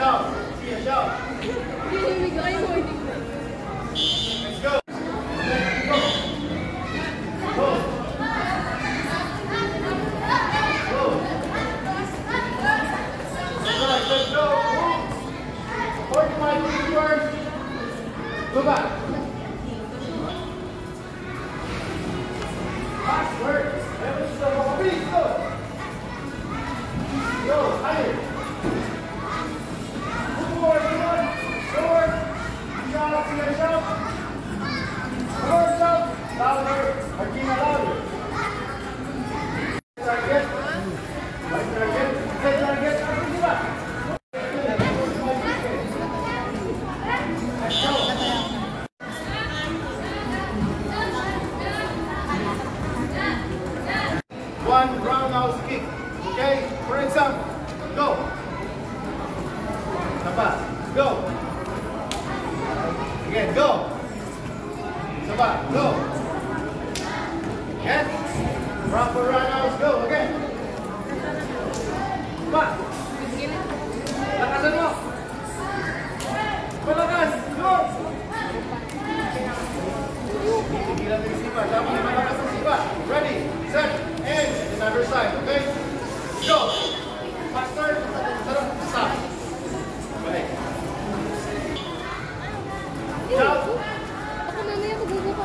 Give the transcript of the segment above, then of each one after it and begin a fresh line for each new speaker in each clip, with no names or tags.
shout. See a shout. Let's go. Let's go. Go. Go. Right, let's go. 45 forward. Go back. Backward. Let's go. Please go. Go higher. Forward. Forward. Shout. See a shout. Forward shout. Louder. Martina louder. Target. Right target. Head target. Go back. One roundhouse kick. Okay? For example, go. Sapa. Go. Again, go. Sapa. Go. Again. Proper roundhouse. Go. Again. Sapa. Lakasan mo. Malakas. Go. Tigilan ng sipa. Dapat may malakas ng sipa. Ready. Set. And another side, okay? Go! Faster! Stop! Balik. Shout!
Ako mamaya magbubuka ako.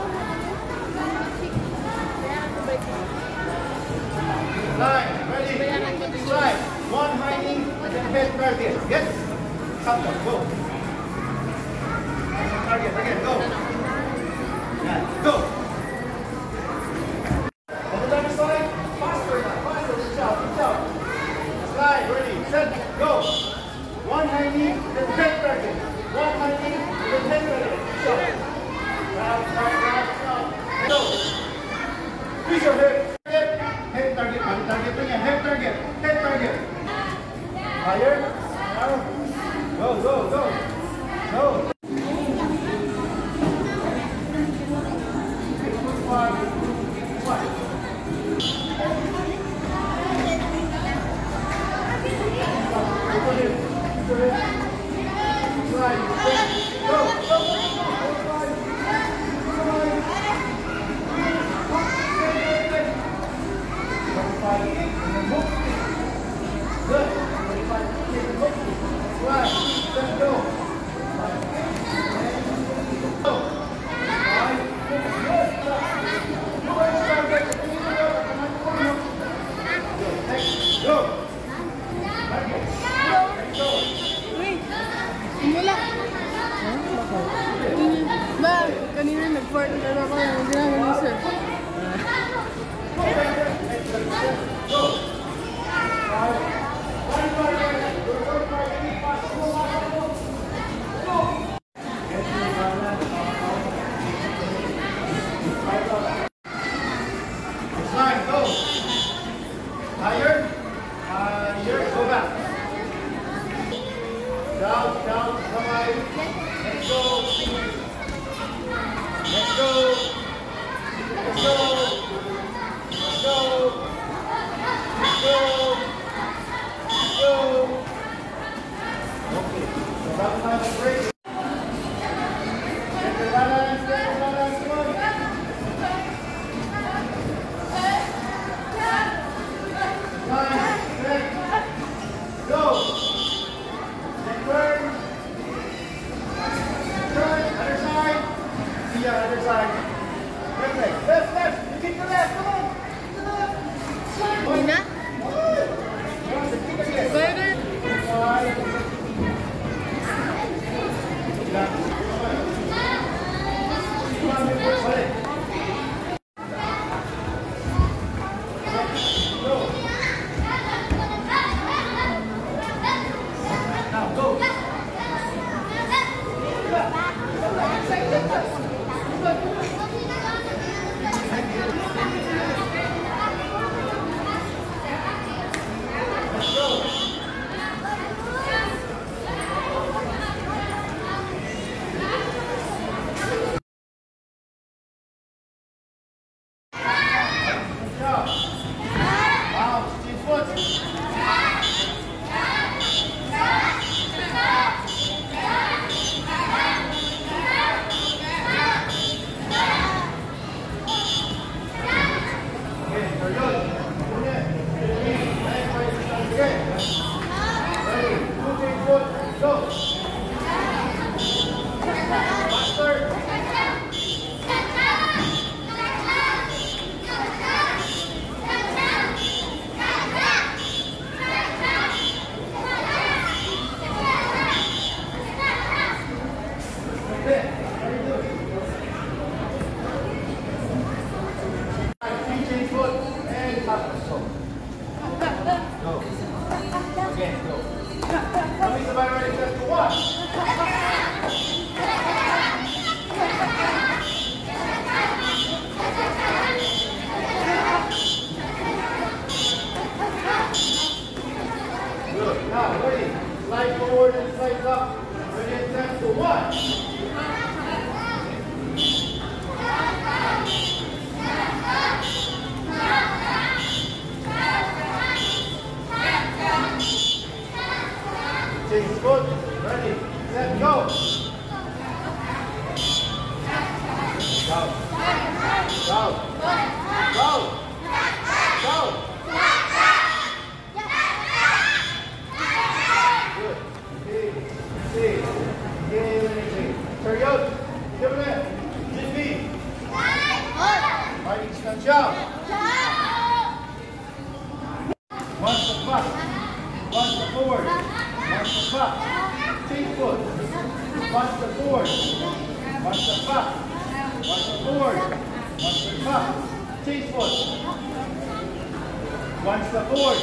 Line, ready? Slide. One high knee and then head target. Yes? Something, go. Target, again, go. Yeah, go. Slide, ready, set, go. One high knee, then head target. One high knee, then head target. Go. Go. Use your head. Head target. Target again. Head target. Head target. Higher. Go, go, go. Go.
Kanina nag-fart na ako. Ginagawa sir.
Slide, go. Higher. Higher, go back. Down, down, come on. Let's go. Let's go. Let's go. Let's go. Let's go. Let's go. Okay. So that's time to break. Get your balance, come on. Nine, 10. Go. Then turn. Turn, other side. See ya, other side. Left leg. Left, left. You kick the left. Come on.
Hindi na?
sabay, ready, set, go, one. Good. Now, ready. Slide forward and slide up. Ready and set, go, one. Change foot. Ready, set, go. Go. Go. Go. Go. Good. See. Turn out. Give it. Just be. Fighting stand jump. One step back. One step forward. One step back. Change foot. One step forward. One step back. One step forward. One step back. Change foot. One step forward.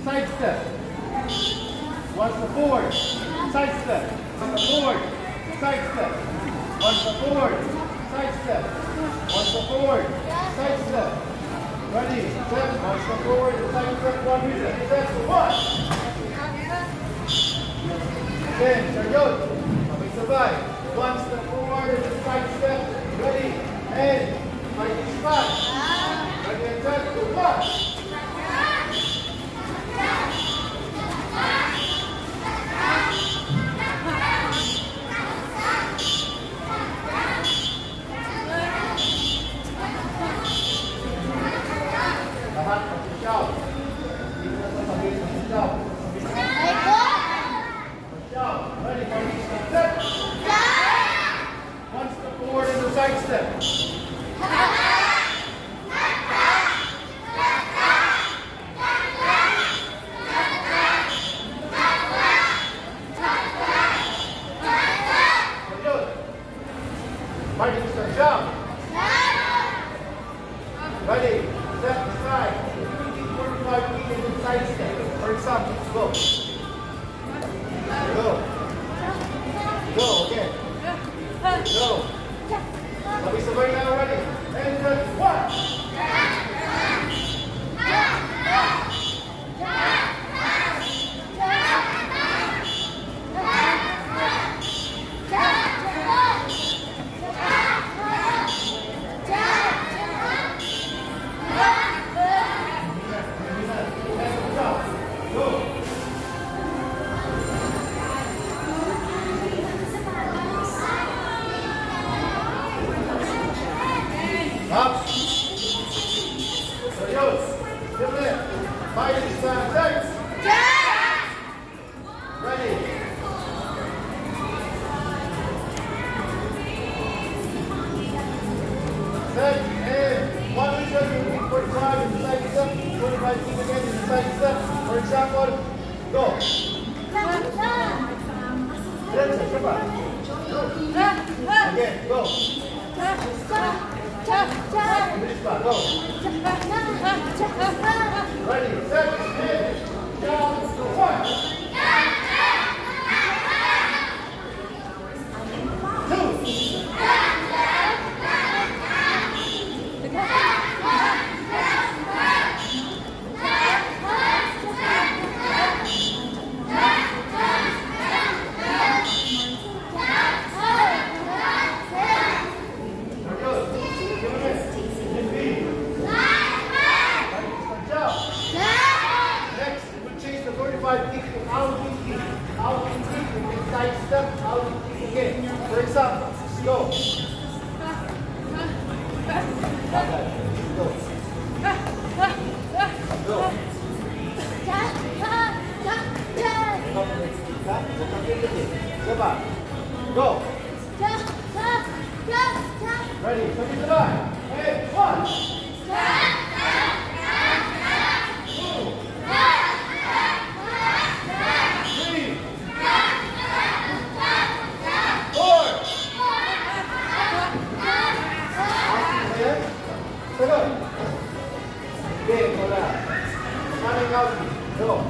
Side step. One step forward. Side step. One step forward. Side step. One step forward. Side step. One step forward. Side step. Ready, set, one step forward, side step, one reset, set, one. Again, turn good. Sabay sabay. One step forward, side step, ready, and fighting spot. Ready and set, go, one. Lahat, mag-shout. Dito na sa pagiging mag-shout. Mag-shout. Ready, mag-shout. Set. One step forward and the side step. Good. Fighting step, jump. Ready, set, side. 45 feet in the side step. For example, go. Go. Go again. Go. Sabay-sabay na, ready. And then, one. Up. Serious. Give it. Fighting stand. Set. Ready. Set. And one reset. You repeat 45 in the side step. 45 feet again in the side step. For example, go. Set. Cepat. Again. Go. Finish back. Go. Ready, set, and down to one. Two. For example, go. Go. Go. Go. Ready, sabay-sabay. And one. Okay, wala. Running out. Go.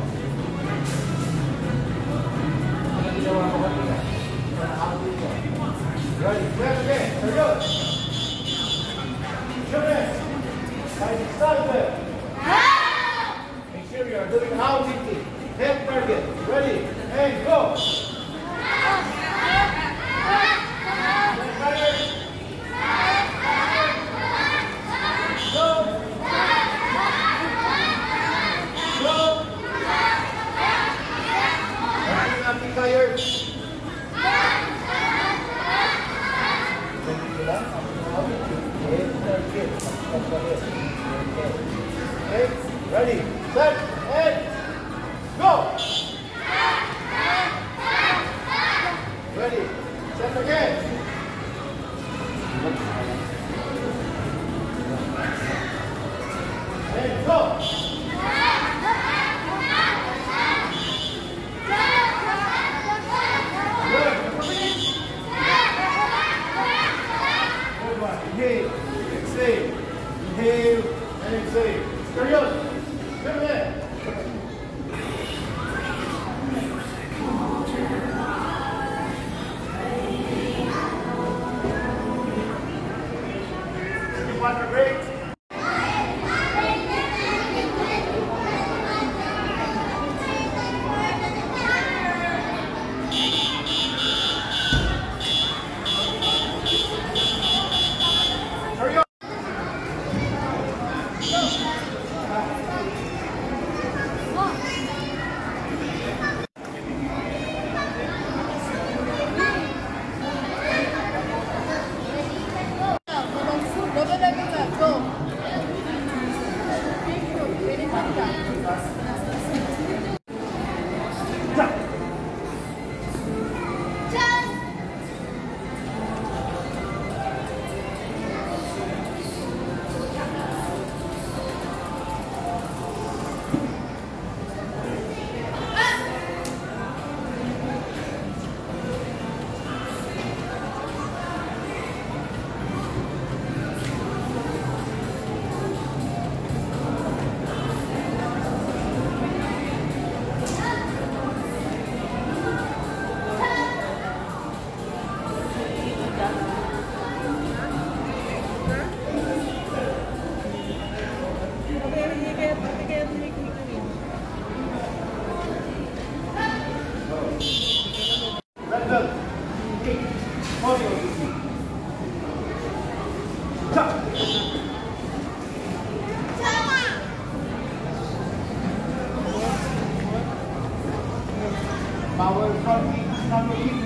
Power front kick, number kick.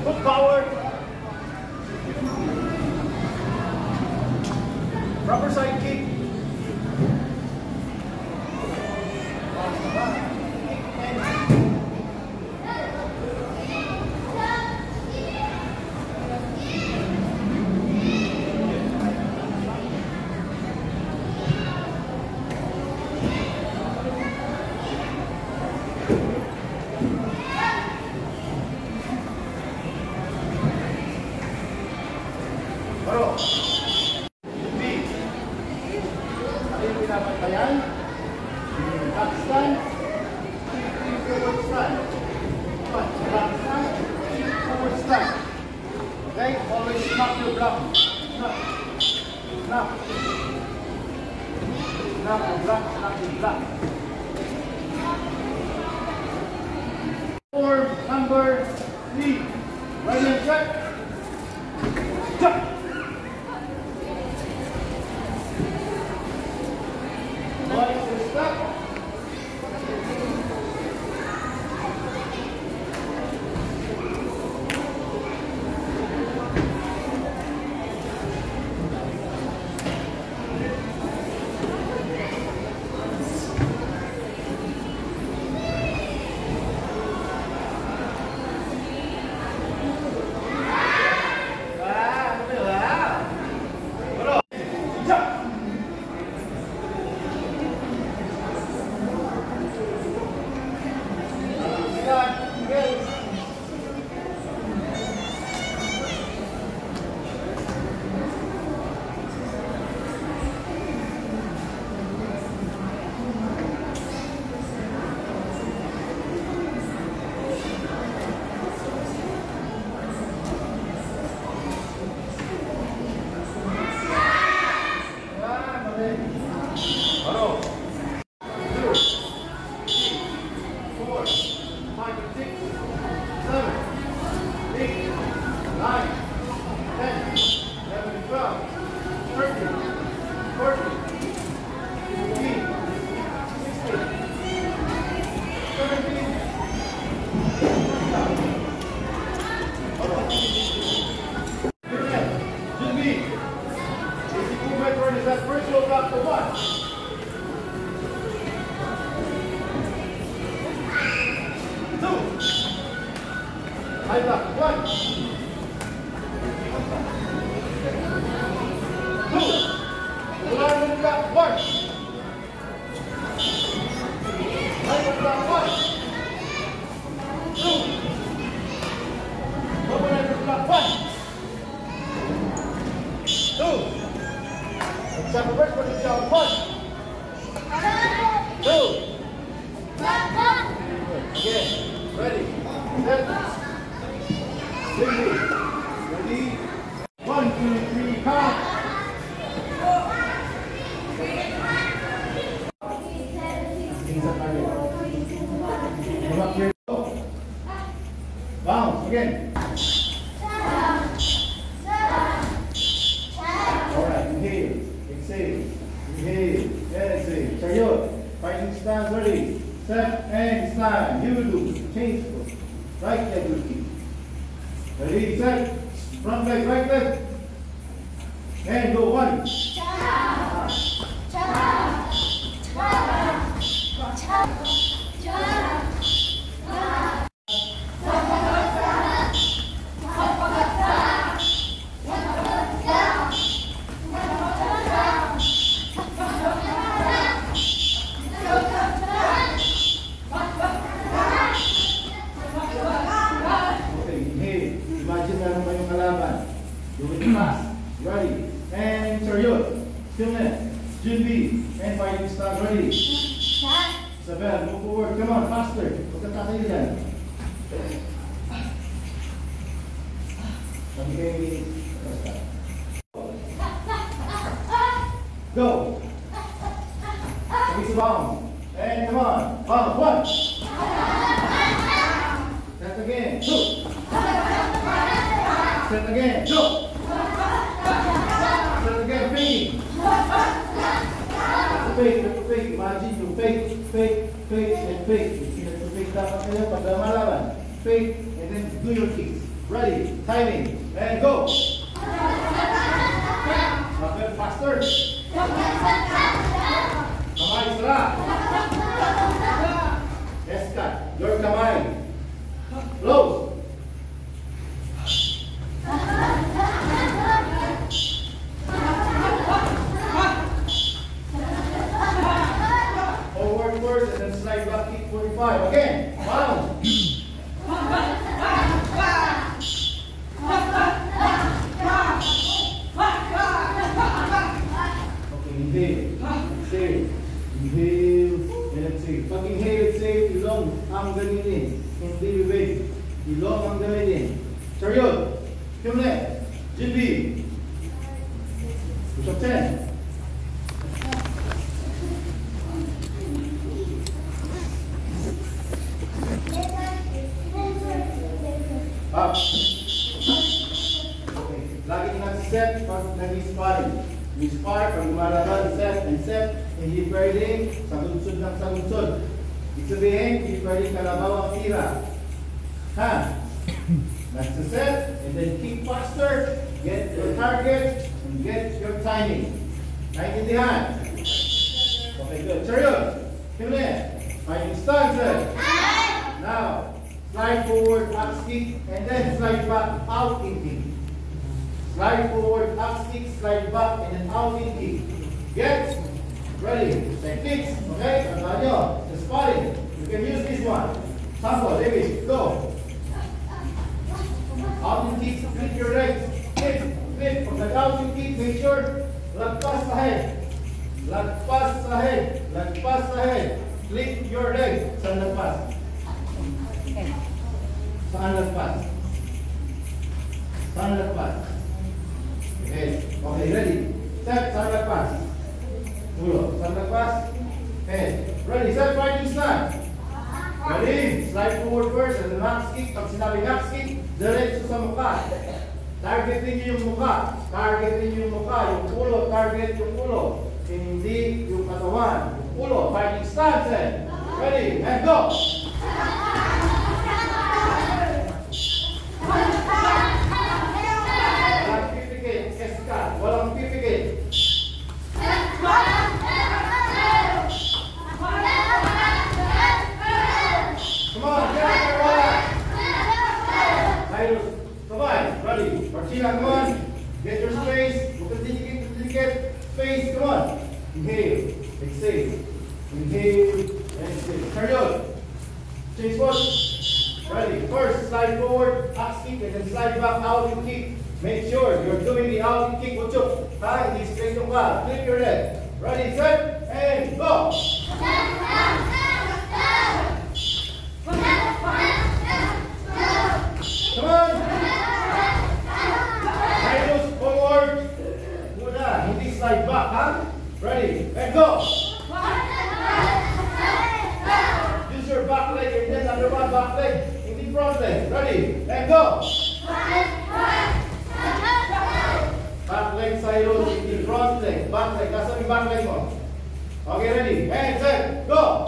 Good power. Proper side kick. Baro. B. Ano yung pinapantayan? Back stand. Forward stand. Back stand. Forward stand. Okay? Always snap your block. Snap. Snap. Snap your block. Snap your block. Form number 3. Right hand check. Jump. Is that first low block for one? Two. High block, one. Two. Alarm block, one. High block, one. Two. Overnight block, one. Two. Example first position, one. Two. Again, ready, set, ready, ready, 1, 2, 3, count. Come up here, go. Bounce, again. Alright, inhale, exhale, inhale, exhale. Chariot, fighting stance, ready. Set and stand. You will do. Change foot. Right leg will keep. Ready, set. Front leg, right leg. And go one. Do it fast. Ready. And chariot. Stillness. Junbi. And fighting stance. Ready. Isabel, move forward. Come on, faster. Huwag kang tatayo dyan. Sabi kayo, go. Sabi sa bound. And come on. Bound. One. Set again. Two. Set again. Two. Set again. Finish. timing. Fake. Imagine you fake, and fake. You have to fake dapat kayo pag malaban. Fake, and then do your kicks. Ready, timing, and go. Bakit faster? Kamay sila. Yes, cut. Your kamay. Close. Forward first and then slide back kick 45. Again. Bounce. Okay, inhale. Exhale. Inhale. And exhale. Pag inhale, exhale, ilong ang gamitin. Hindi bibig. Ilong ang gamitin. Chariot. Kumle. GB. Push up 10. Up. Okay. Lagi nag-set pag nag-sparring. Inspire pag lumalaban, set and set. Hindi pwedeng sagunsod ng sagunsod. Ibig sabihin, hindi pwedeng kalabaw ang tira. Ha? Nagsaset, and then keep faster, get your target, and get your timing. Naintindihan? Okay, good. Chariot. Himne. Fighting stance. Now, slide forward, up kick, and then slide back, out in kick. Slide forward, up kick, slide back, and then out in kick. Get ready. Then kicks. Okay? Tandaan nyo. Sa sparring, you can use this one. Sample, David, go. Out in kick, flip your legs. Flip. Pag nag-out in kick, make sure lagpas sa head. Lagpas sa head. Lagpas sa head. Flip your legs. Saan lagpas? Saan lagpas? Saan lagpas? Okay. Okay, ready. Step, saan lagpas? Ulo. Saan lagpas? Head. Ready, set, fighting stance. Ready? Slide forward first and then max kick. Pag sinabi max kick, diretso sa mukha. Targetin niyo yung mukha. Targetin niyo yung mukha. Yung ulo, target yung ulo. Hindi yung katawan. Yung ulo. Fighting stance. Ready? And go! Walang pipikit. Eska. Walang pipikit. Come on, get out there, Wala. Cyrus, survive. Ready. Martina, come on. Get your space. Duplicate. Space, come on. Inhale. Exhale. Inhale. Exhale. Carry on. Change push. Ready. First, slide forward, up kick, and then slide back, out and kick. Make sure you're doing the out and kick. Watch out. Hindi straight yung ka. Flip your leg. Ready, set, and go. Come on! Cyrus, forward! Muna, hindi slide back, ha? Ready, and go! Use your back leg and then under one back leg, hindi front leg. Ready, and go! Back leg, Cyrus, hindi front leg. Back leg, nasa yung back leg mo. Okay, ready, and set, go!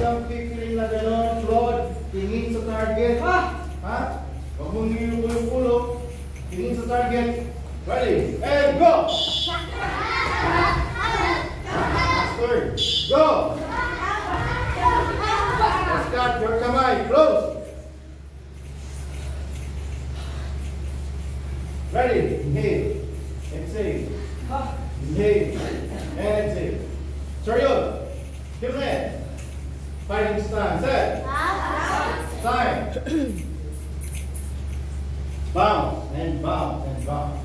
Huwag pipiling na gano'n, Lord. Tingin sa target. Ha? Huwag mong hihilo yung ulo. Tingin sa target. Ready? And go! Third. Go! Let's cut your kamay. Close. Ready? Inhale. Exhale. Inhale. And exhale. Chariot. Give me. Fighting stance. Set. Time. Bounce and bounce and bounce.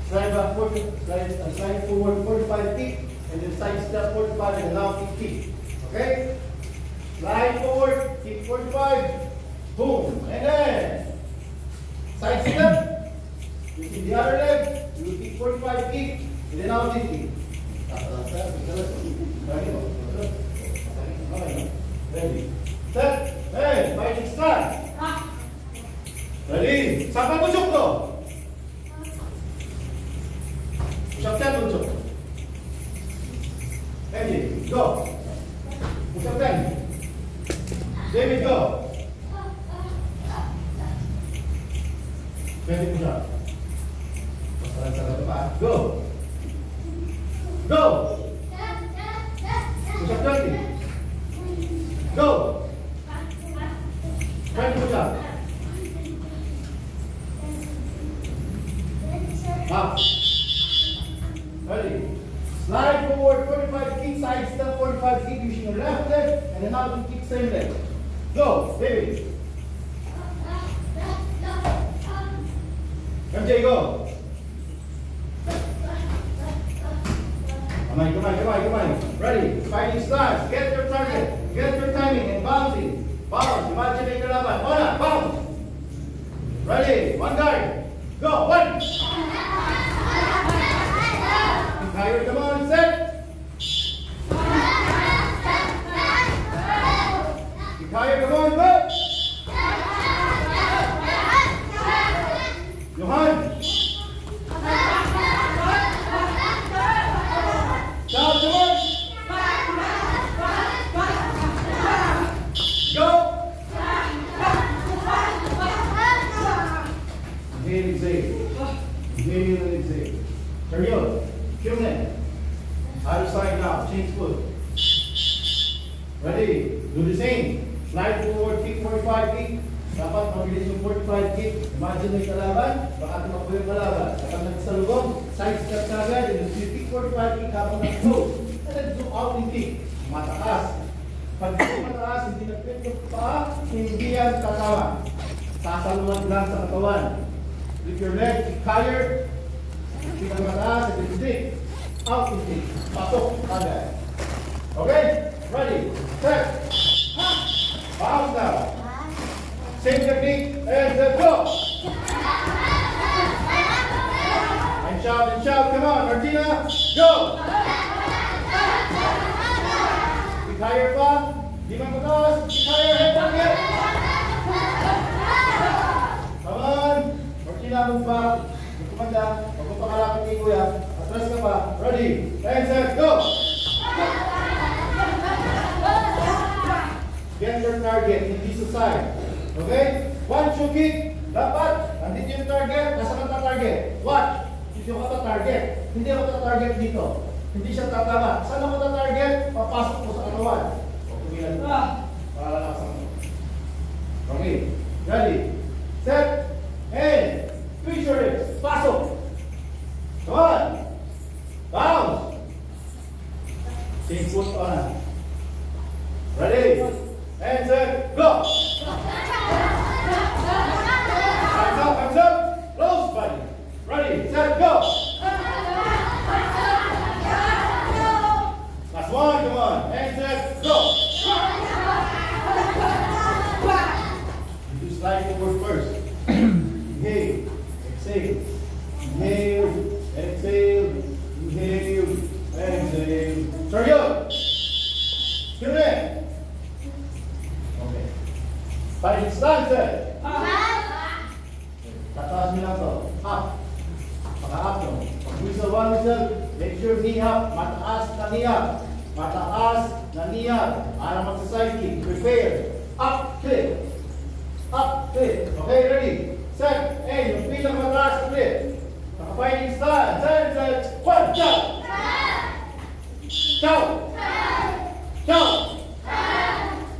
Slide back forward, slide forward 45 feet, and then side step 45 and now kick. Okay? Slide forward, kick 45, boom, and then side step. Using the other leg, you kick 45 kick, and then now kick. Ready. Set. Hey, fighting stance. Ready. Sampai pucuk to. Go. Go. Push-up 20. Go. 20 push-up. Up. Ready. Slide forward 45 feet, side step 45 feet using your left leg, and then out to kick same leg. Go, baby. MJ, go. Come on. Ready. Fighting stance. Get your target. Get your timing and bouncing. Bounce. Imagine make kalaban. Ona. Bounce. Ready. One guard. Go. One. Higher. Come on. Set. Higher. Come on. Go. Johan. Shout to us. Go. Inhale, exhale. Inhale and exhale. Carry on. Kill them. Other side now. Change foot. Ready? Do the same. Slide forward, kick 45 feet. Dapat mabilis yung 45 feet. Imagine may kalaban, baka tumakbo yung kalaban. Kapag nagsalubong, side step ka agad, and you kick 45 feet habang nag-close. And then zoom out and kick. Mataas. Pag mataas, hindi nag-fit yung paa, hindi yan tatawa. Sasaluan lang sa katawan. Lift your leg, kick higher. Kick ang mataas, and then stick. Out and kick. Pasok agad. Okay? Ready? Set. Bounce now. Same technique and go. And shout, come on, Martina, go. Kick higher pa. Di man mataas. Kick higher, head target. Come on. Martina, move back. Kumanda. Huwag mo pakalapit kay Kuya. Atras ka pa. Ready. And set, go. Get your target. Hindi sa side. Okay? Once you kick, dapat, nandito yung target, nasa ka target. Watch. Hindi ka target. Hindi ako target dito. Hindi siya tatama. Saan ako target? Papasok ko sa katawan. O kumilan mo. Palalakasan mo. Okay. Ready. Set. And. Twist your hips. Pasok. Come on. Bounce. Same foot on. Ready. And set. Go. Hands up, close body. Ready, set, go. Last one, come on. And set, go. You do slide forward first. Inhale, exhale. Inhale, exhale. Inhale, exhale. Turn up. Get in. Okay. Fighting stance, set. Tataas nyo lang to. Up. Paka-up nyo. Whistle, one whistle. Make sure knee up. Mataas na knee up. Mataas na knee up. Para magsa-side kick. Prepare. Up, flip. Up, flip. Okay, ready? Set. And yung pinang mataas, flip. Paka-fighting stance. Set. One, jump. Jump. Jump.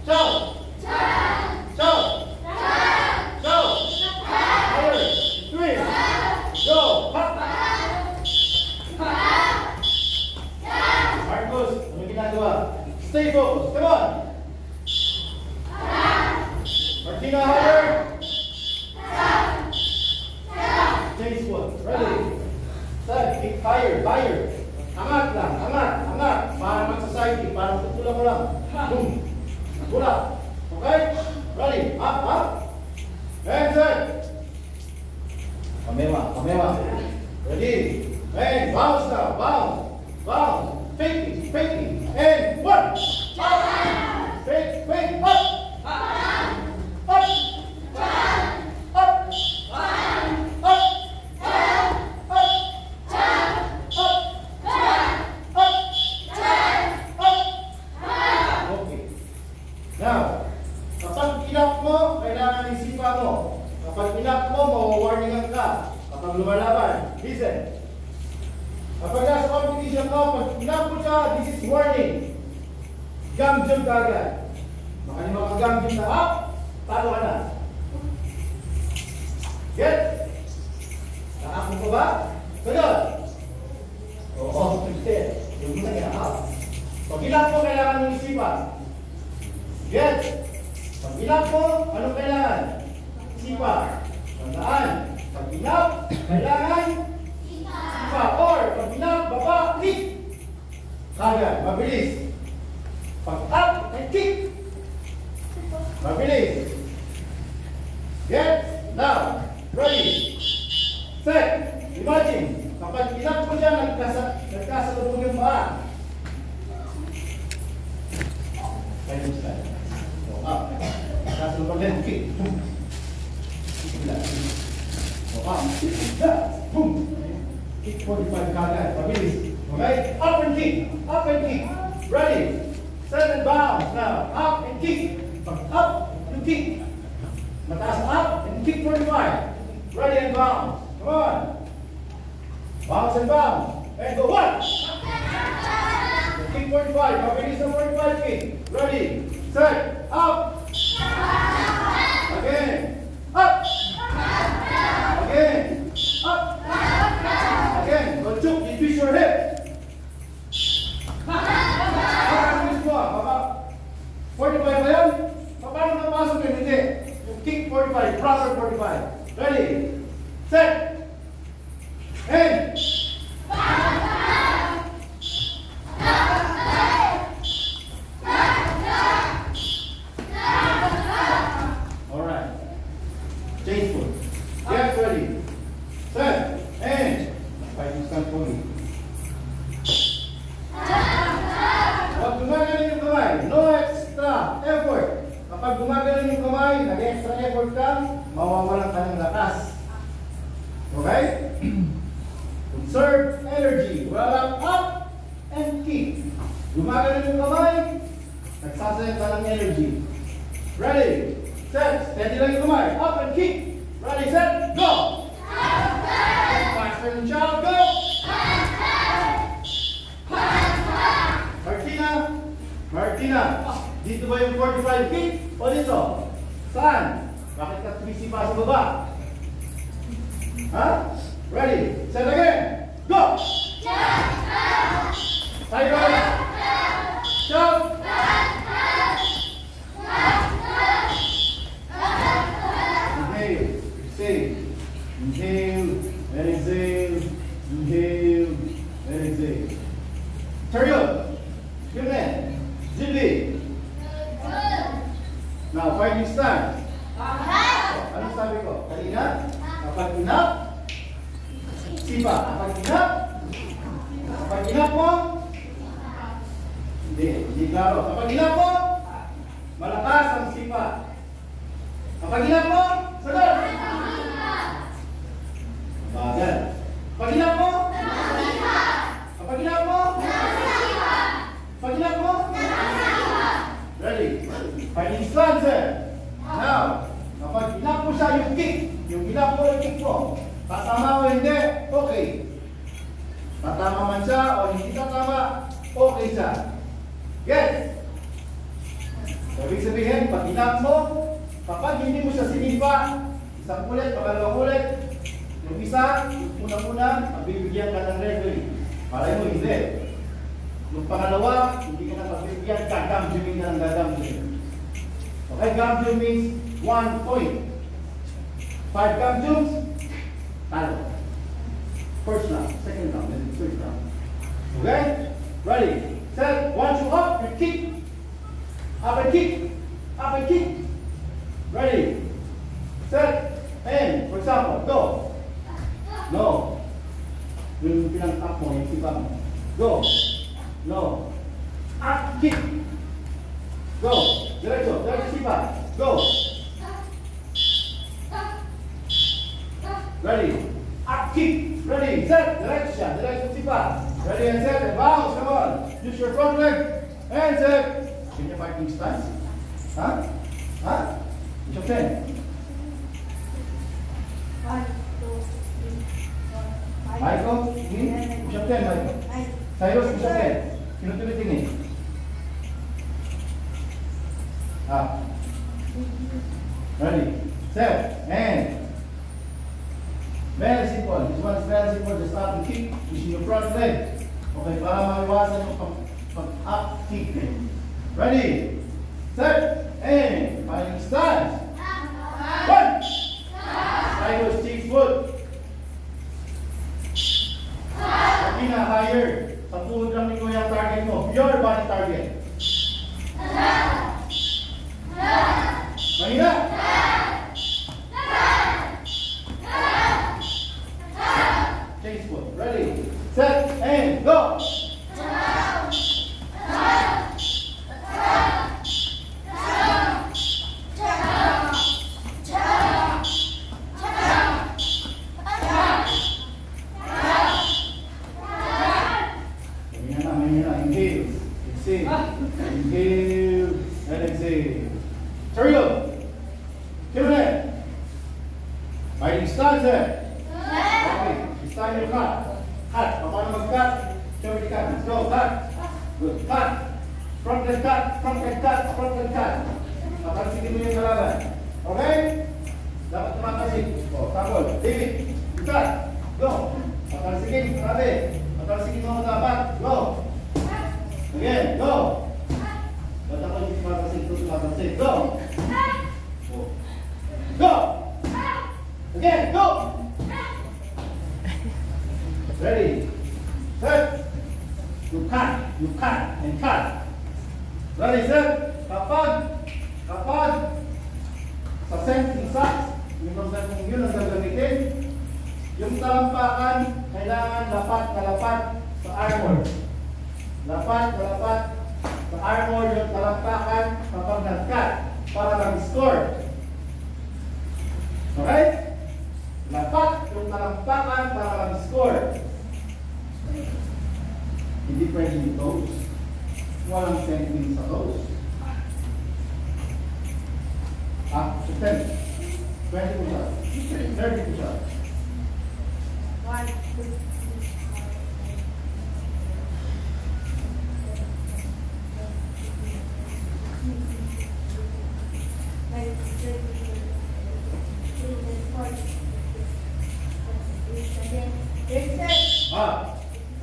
Jump. Jump. Go! Hop! Marcos, ano ginagawa? Stay focused. Come on! Martina, higher! Change foot. Ready? Set. Kick higher. Angat lang. Angat. Para magsaside kick. Para tutulak mo lang. Boom! Tulak. Okay? Ready? Up. And set. Kamewa. Ready? And bounce now. Bounce. Faking. And one. Fake. Up. Okay. Now, kapag kinap mo, kailangan isipan mo. Kapag pinap mo, mawawarningan ka. Kapag lumalaban, listen. Kapag nasa competition ka, pag inampun ka, this is warning. Gam-jump ka agad. Baka di makagam-jump na up, talo ka na. Get? Nakakong ko ba? Sunod. Oo, hindi. Yung muna kinakap. Pag ilang po, kailangan mong isipan. Get? Pag ilang po, anong kailangan? Isipan. Tandaan. Pag ilang, kailangan isipa. Or, pag ilang, baba, kick. Kagad, mabilis. Pag up, and kick. Mabilis. Get? Now, ready. Set. Imagine, kapag ilang po siya, nagkasalubong yung paa. Kaya yung style. So, up. Nagkasalubong din, kick. So, up. Boom. Kick 45 kagad. Mabilis. Okay? Up and kick. Up and kick. Ready. Set and bounce. Now, up and kick. Pag up, you kick. Mataas up and kick 45. Ready and bounce. Come on. Bounce and bounce. And go one. Kick 45. Mabilis na 45 kick. Ready. Set. Up. Again. Up. Again. Up. Again. Go jump. Increase your hip. Baba. 45 ba yan? Paano napasok yun? Hindi. Yung kick 45. Proper 45. Ready. Set. And. Alright. Change foot. Get ready. Set. And. Fighting stand for me. Pag gumagano yung kamay, no extra effort. Kapag gumagano yung kamay, nag-extra effort ka, mawawalan ka ng lakas. Okay? Conserve energy. Well up and kick. Gumagano yung kamay, nagsasayang ka ng energy. Ready? Set. Steady lang yung kamay. Up and kick. Ready, set, go! Faster than child, go! Martina, dito ba yung 45 kick o dito? Saan? Bakit ka tumisipa sa baba? Ha? Ready? Set again. Go! Cycle. Jump. Inhale. Exhale. Inhale and exhale. Inhale and exhale. Turn up. Good man. Zibli. Now, fighting stance. Ano sabi ko? Kanina, kapag inap, sipa. Kapag inap mo, hindi klaro. Kapag inap mo, malakas ang sipa. Kapag inap mo, sagot. Bagal. Kapag inap mo, kapag inap mo, kapag inap mo, ready? Fighting stance. Now, kapag inap mo siya yung kick, yung inap mo yung kick mo, tatama o hindi, okay. Tatama man siya o hindi tatama, okay siya. Get? So, ibig sabihin, pag inap mo, kapag hindi mo siya sinipa, isang ulit, pangalawang ulit, yung isa, yung una-una, mabibigyan ka ng referee. Palay mo, hindi. Yung pangalawa, hindi ka na pagbibigyan, gagam-juming na ng gagam-juming. Okay, gam-jum means 1 point. 5 gam-jums, talo. First round, second round, then third round. Okay? Ready? Set. Once you up, you kick. Up and kick. Up and kick. Ready? Set. And, for example, go. No. Yung pinang-up mo, yung sipa mo. Go. No. Up, kick. Go. Diretso. Diretso sipa. Go. Ready. Up, kick. Ready. Set. Diretso siya. Diretso sipa. Ready and set. And bounce. Come on. Use your front leg. And set. Can you fighting stance? Huh? Huh? It's your friend.
1, 2, 3, 4, 5.
Michael, ini push up 10, Michael. Cyrus, push up 10. Kinutulit ini. Up. Ready, set, and very simple. This one is very simple. Just start to kick using your front leg. Okay, para maiwasan yung pag-up kick. Ready, set, and fighting stance. One. Cyrus, cheek foot. Pagina higher. Sa tuhod lang ni Kuya ang target mo. Your body target. Mahina. Change foot. Ready, set, and go. Mahina. Inhale. Exhale. Inhale and exhale. Turn up. Give it in. Fighting stance there. Okay. It's time to cut. Cut. Paano mag-cut? Show me the cut. Let's go. Cut. Good. Cut. Front and cut. Front and cut. Front and cut. Patalsikin mo yung kalaban. Okay? Dapat tumatasik. O, takol. David. Cut. Go. Patalsikin. Sabi. Patalsikin mo dapat. Go. Again. Go. Dapat ako yung tumatasik. Tumatasik. Go. Go! Again, go! Ready? Set. You cut, and cut. Ready, set. Kapag sa senting socks, yun ang gagamitin. Yung talampakan, kailangan lapat na lapat sa armor. Lapat na lapat sa armor yung talampakan kapag nag-cut para mag-score. Okay? Lapat yung talampakan para mag-score. Hindi pwede yung toes. Walang senting sa toes. So 10. 20 push-ups. 30 push-ups.
1, 2,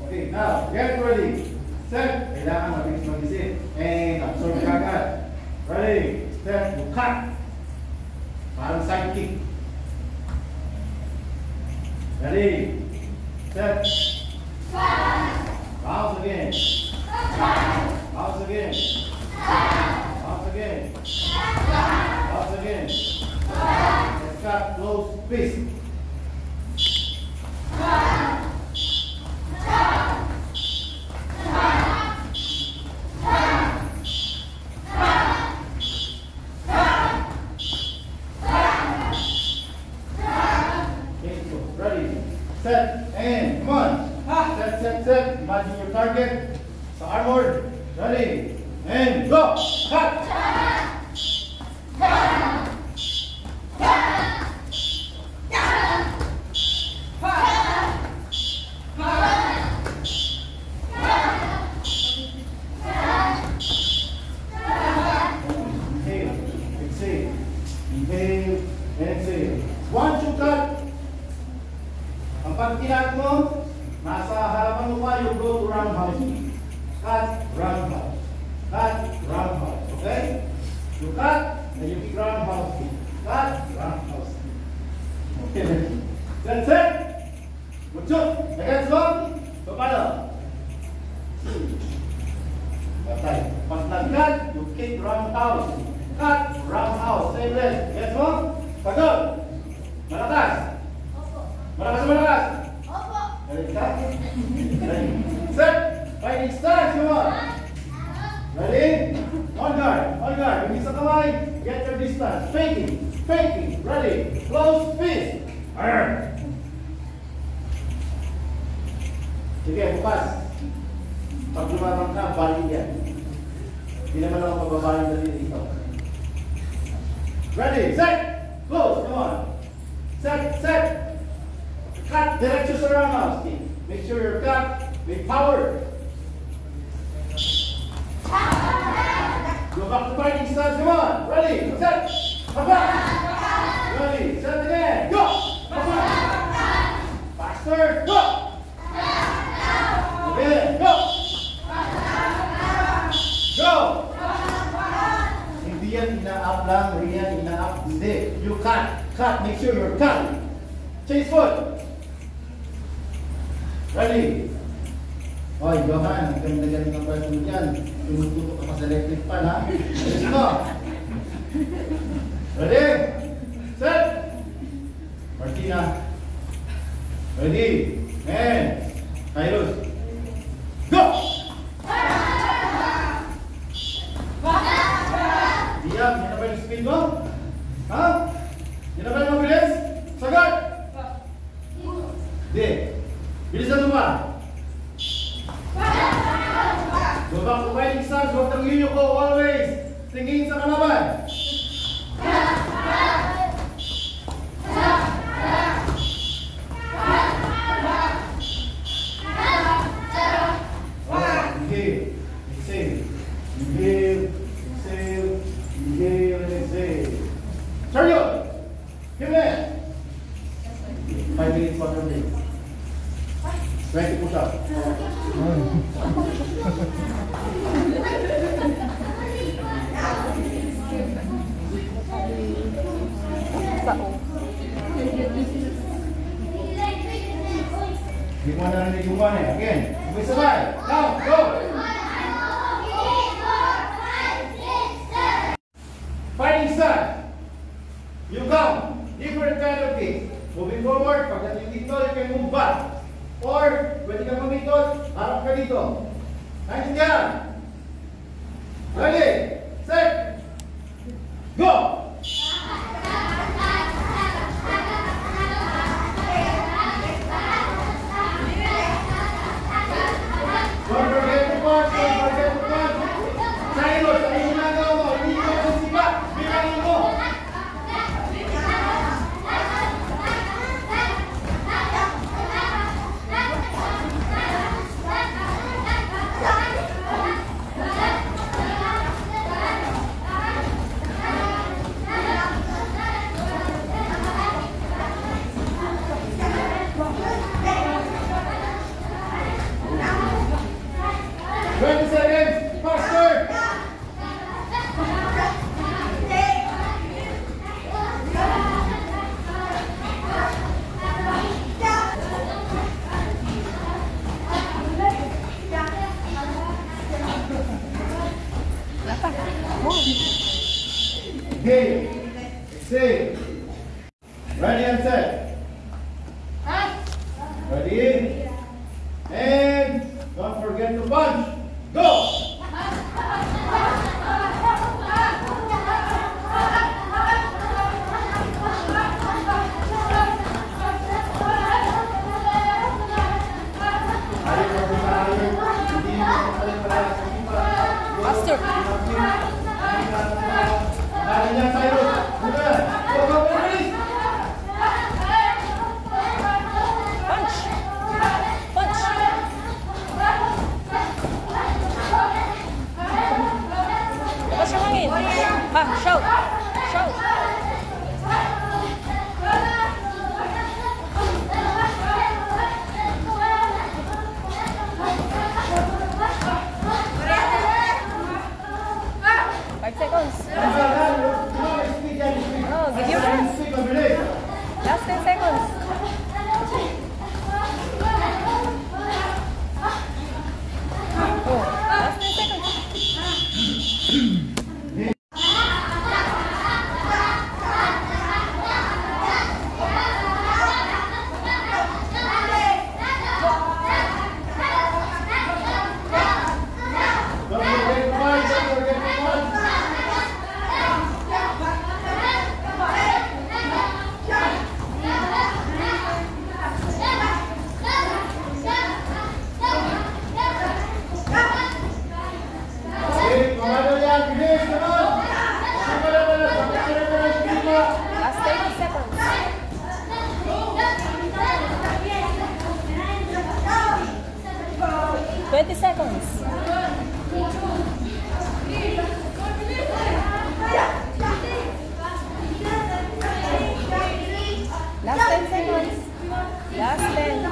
okay, now get ready. Set. Kailangan mabilis mag-isip. And absorb kagad. Ready. Set. You cut. Parang side kick. Ready. Set. Bounce again. Bounce again. Bounce again. Bounce again. Let's cut. Close. Fist. Set, and come on. Set. Imagine your target. So armor. Ready, and go. Cut. Inhale, exhale. Inhale, and exhale. Once you cut, ang pag-kinat mo, nasa harapan mo pa, you go to roundhouse. Cut, roundhouse. Cut, roundhouse. Okay? You cut, and you kick roundhouse. Cut, roundhouse. Okay. That's it. Good job. Against one. So, paano? Patay. Pag nag-cut, you kick roundhouse. Cut, roundhouse. Same leg. Gets mo? Pagod. Malakas. Malakas.
Opo.
Ready? Set. Fighting stance. Come on. Ready? On guard. Yung isa kamay, get your distance. Faking. Ready? Close fist. Sige, bukas. Pag lumabang ka, balik yan. Hindi naman ako pababaling dali dito. Ready? Set. Close. Come on. Set. Cut. Diretso sa roundhouse. Make sure you're cut with power. Go back to fighting stance. Come on. Ready. Set. Back. Ready. Set again. Go. Faster. Go. Again. Go. Go. Hindi yan ina-up lang. Hindi yan ina-up. Hindi. You cut. Cut. Make sure you're cut. Chase foot. Ready. Oy, Johan, ang ganda-ganda ng pwesto mo dyan. Tumututok ka pa sa electric pan, ha? Alis mo. Ready? Set. Martina. Ready? And Kairos. Go! Diam, yan na ba yung speed mo? Ha? Yan na ba yung mabilis? Sagot! Di. Bilisan mo ba? Go back to fighting stance. Huwag kang yuyuko always. Tingin sa kalaban. Inhale, exhale. Inhale, exhale. Inhale and exhale. Chariot! Give me that. 5 minutes for the day. 20 push-ups. Hindi mo na narinig yung one eh. Again. May sabay. Count. Go. Fighting start. You count. Different kind of kick. Moving forward. Pagdating dito, you can move back. Or, pwede kang mamikot. Harap ka dito. Naintindihan? Ready. Set. Go. Don't forget to punch, don't forget to punch. Sayo, sa iyong nagawa mo, hindi ka masisipa. Bilangin mo. Inhale, exhale. Ready and set. Ready? And don't forget to punch. Go! Faster! Hari yang saya,
20 seconds. Last 10 seconds. Last 10.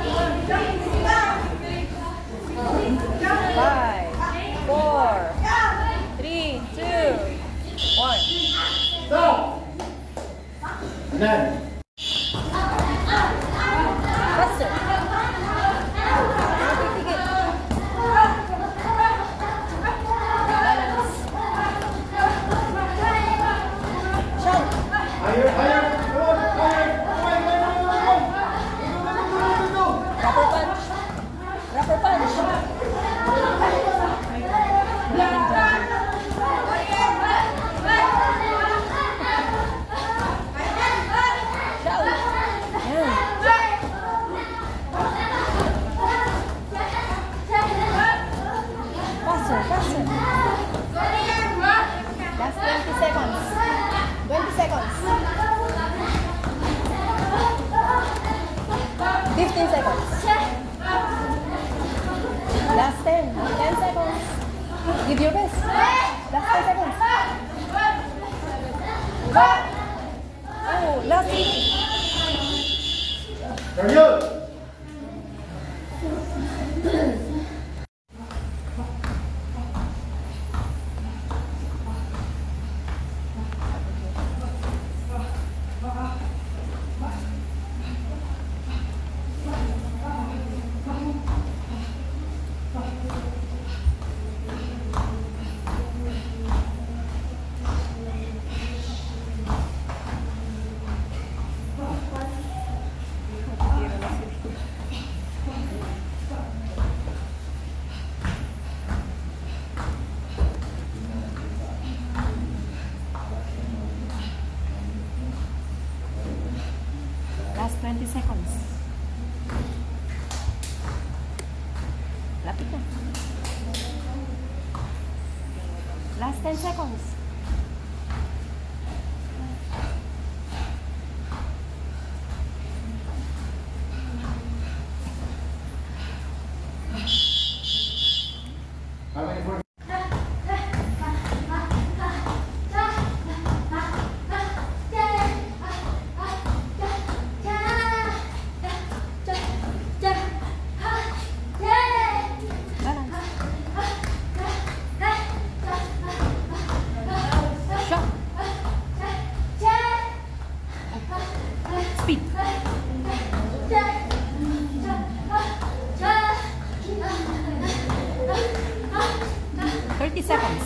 5, 4, 3, 2, 1.
Stop! None.
Faster. Titigil. Balance. Shout.
Higher, higher. Go on, higher. Go.
Rapper punch. Rapper punch. Shout. Yan. Faster, faster. Last 20 seconds. 20 seconds. 15 seconds. Last 10. 10 seconds. Give your best. Last 10 seconds. Oh, last 3.
Turn you.
Last 20 seconds. Lapit na. Last 10 seconds.
How many more?
Speed. 30 seconds.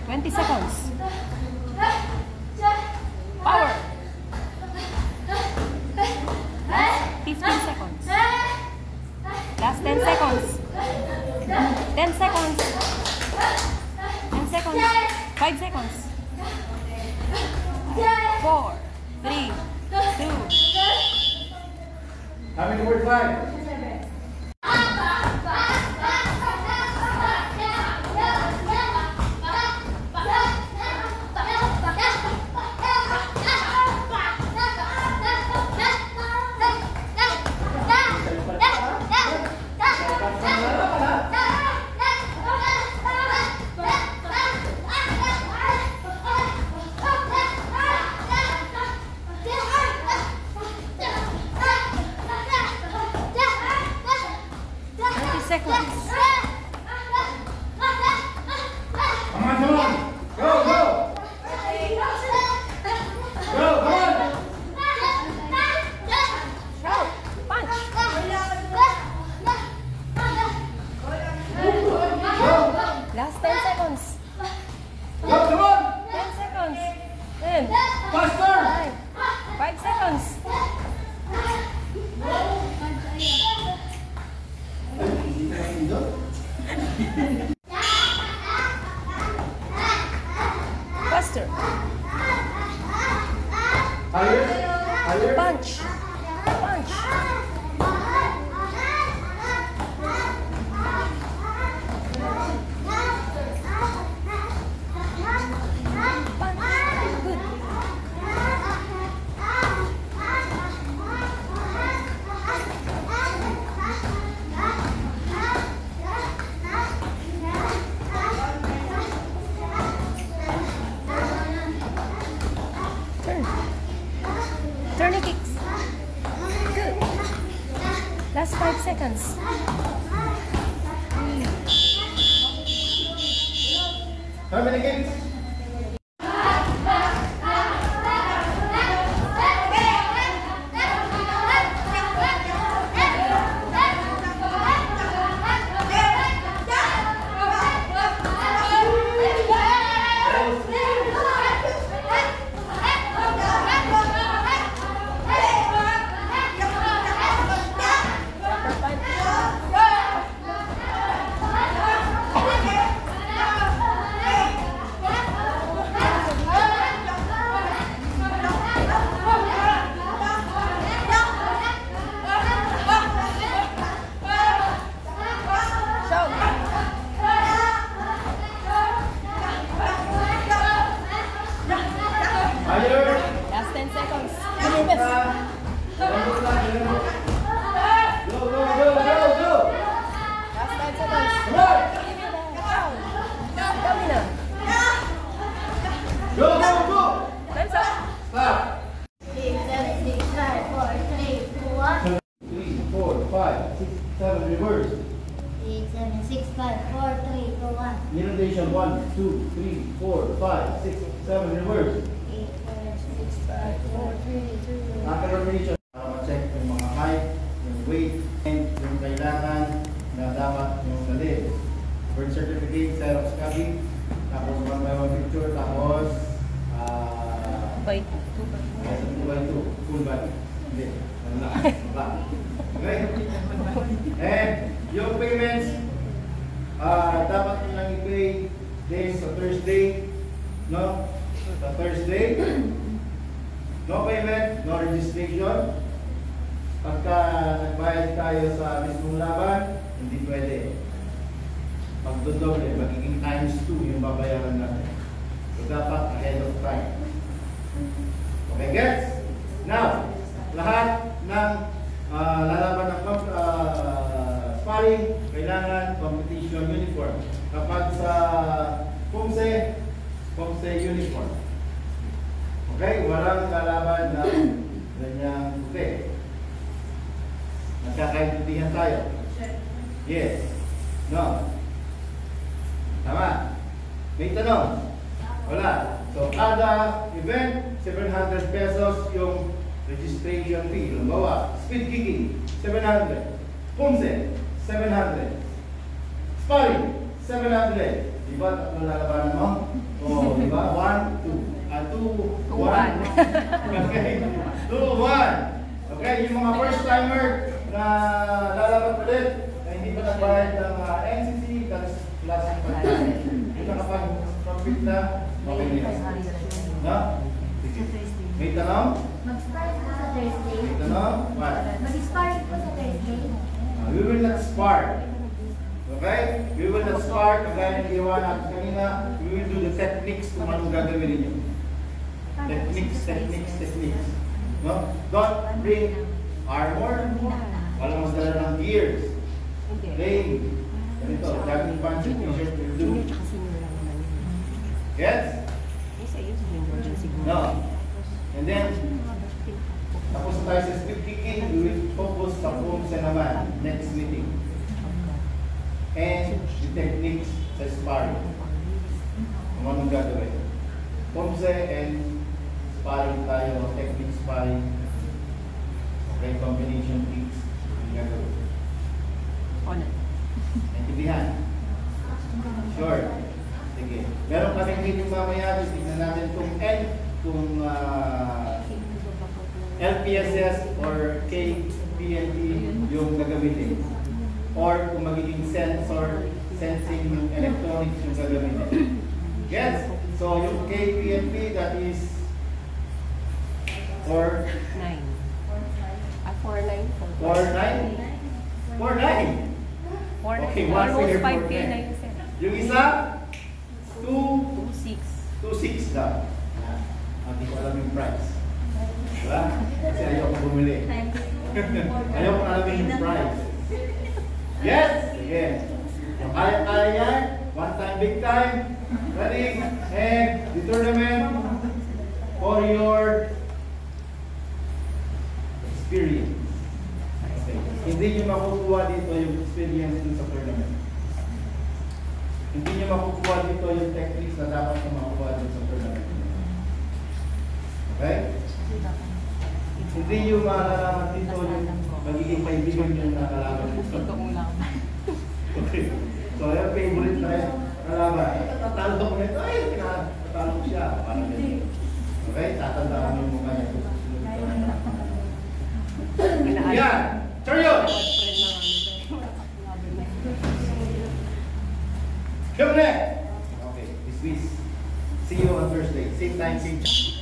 20 seconds. Power. Last 15 seconds. Last 10 seconds. 10 seconds. 10 seconds. 5 seconds. 4, 3, 2.
How many more flag?
Seconds.
Come on, come on. Go, go. Go, come on.
Shout. Punch. Last 10 seconds.
Go, come on.
10 seconds. 10.
Faster.
5 seconds. Faster.
Higher, higher.
Punch. Punch. Punch. Good. Turn. Turn the kicks. Good. Last 5 seconds.
How many kicks?
Last 10 seconds. Give your best.
Go, go, go, go, go!
Last 5 seconds.
Come on!
Give your best. Stamina.
Go, go, go!
Time's up.
Stop!
6, 7, 6, 5, 4, 3, 2, 1.
3, 4, 5, 6, 7, reverse.
8, 7, 6, 5, 4, 3, 2, 1.
Knee rotation 1, 2, 3, 4, 5, 6, 7, reverse.
8, 7, 6, 5, 4, 3, 2, 1.
After rotation, para ma-check yung mga height, yung weight, and yung kailangan na dapat yung dalhin. Birth certificate, Xerox copy, tapos 1 by 1 picture, tapos
Bye.
2 by 2, full body. Hindi, ano lang, back. Okay? And yung payments, dapat nyo lang i-pay din sa Thursday, no? Sa Thursday, no payment, no registration. Pagka nagbayad tayo sa mismong laban, hindi pwede. Pagdodoble, magiging times 2 yung babayaran natin. So dapat ahead of time. Okay, gets? Now, lahat ng lalaban ng sparring, kailangan competition uniform. Kapag sa PUMSE uniform. Okay, walang lalaban ng ganyang puti. Nagkakaintindihan tayo. Yes. No. Tama. May tanong? Wala. So, kada event, 700 pesos yung registration fee. Halimbawa, speed kicking, 700. PUMSE, 700. Sparring, 700. Diba? Tatlong lalabanan mo? O, diba? 1, 2. 2, 1. Okay. 2, 1. Okay, yung mga first timer na lalaban ulit, na hindi pa nagbayad ng NCC, that's plus hindi nakapag-profit na, okay nila. No? Sige. May tanong?
Mag-start po sa Thursday.
May tanong? What?
Mag-start po sa Thursday.
We will not spark. Okay? We will not spark. Kagaya ng iwan natin kanina, we will do the techniques kung anong gagawin ninyo. Techniques. No? Don't bring armor. Walang masdala ng gears. Plain. Ganito, jogging pants, t-shirt will do. Yes? No. And then, tapos tayo sa speed kicking, we will focus sa PUMSE naman, next meeting. And the techniques sa sparring. Kung anong gagawin. PUMSE and sparring tayo, technique sparring. Okay, combination kicks. Ang gagawin. Naintindihan? Sure. Sige. Meron kaming meeting mamaya, tignan natin kung LPSS or KPNP yung gagamitin. Or kung magiging sensing yung electronics yung gagamitin. Yes? So yung KPNP, that is
9. 4-9.
4-9? 4-9? Okay, one
Almost
figure
5K
4-9.
na yung set.
Yung isa,
2-6.
2-6 daw. Hindi ko alam yung price. Diba? Kasi ayaw ko bumili. Ayaw ko alam yung price. Yes? Sige. Yung kaya yan, one time, big time. Ready? And the tournament for your experience. Okay. Hindi nyo makukuha dito yung experience dun sa tournament. Hindi nyo makukuha dito yung techniques na dapat nyo makukuha dun sa tournament. Okay? Hindi nyo malalaman dito yung magiging kaibigan nyo na kalaban. Okay. So, yung favorite na yung kalaban. Tatalo ko nito. Ay, tatalo ko siya. Parang ganyan. Okay? Tatandaan mo yung mukha niya. Yan! Chariot! Come next! Okay, dismiss. See you on Thursday. Same time, same channel.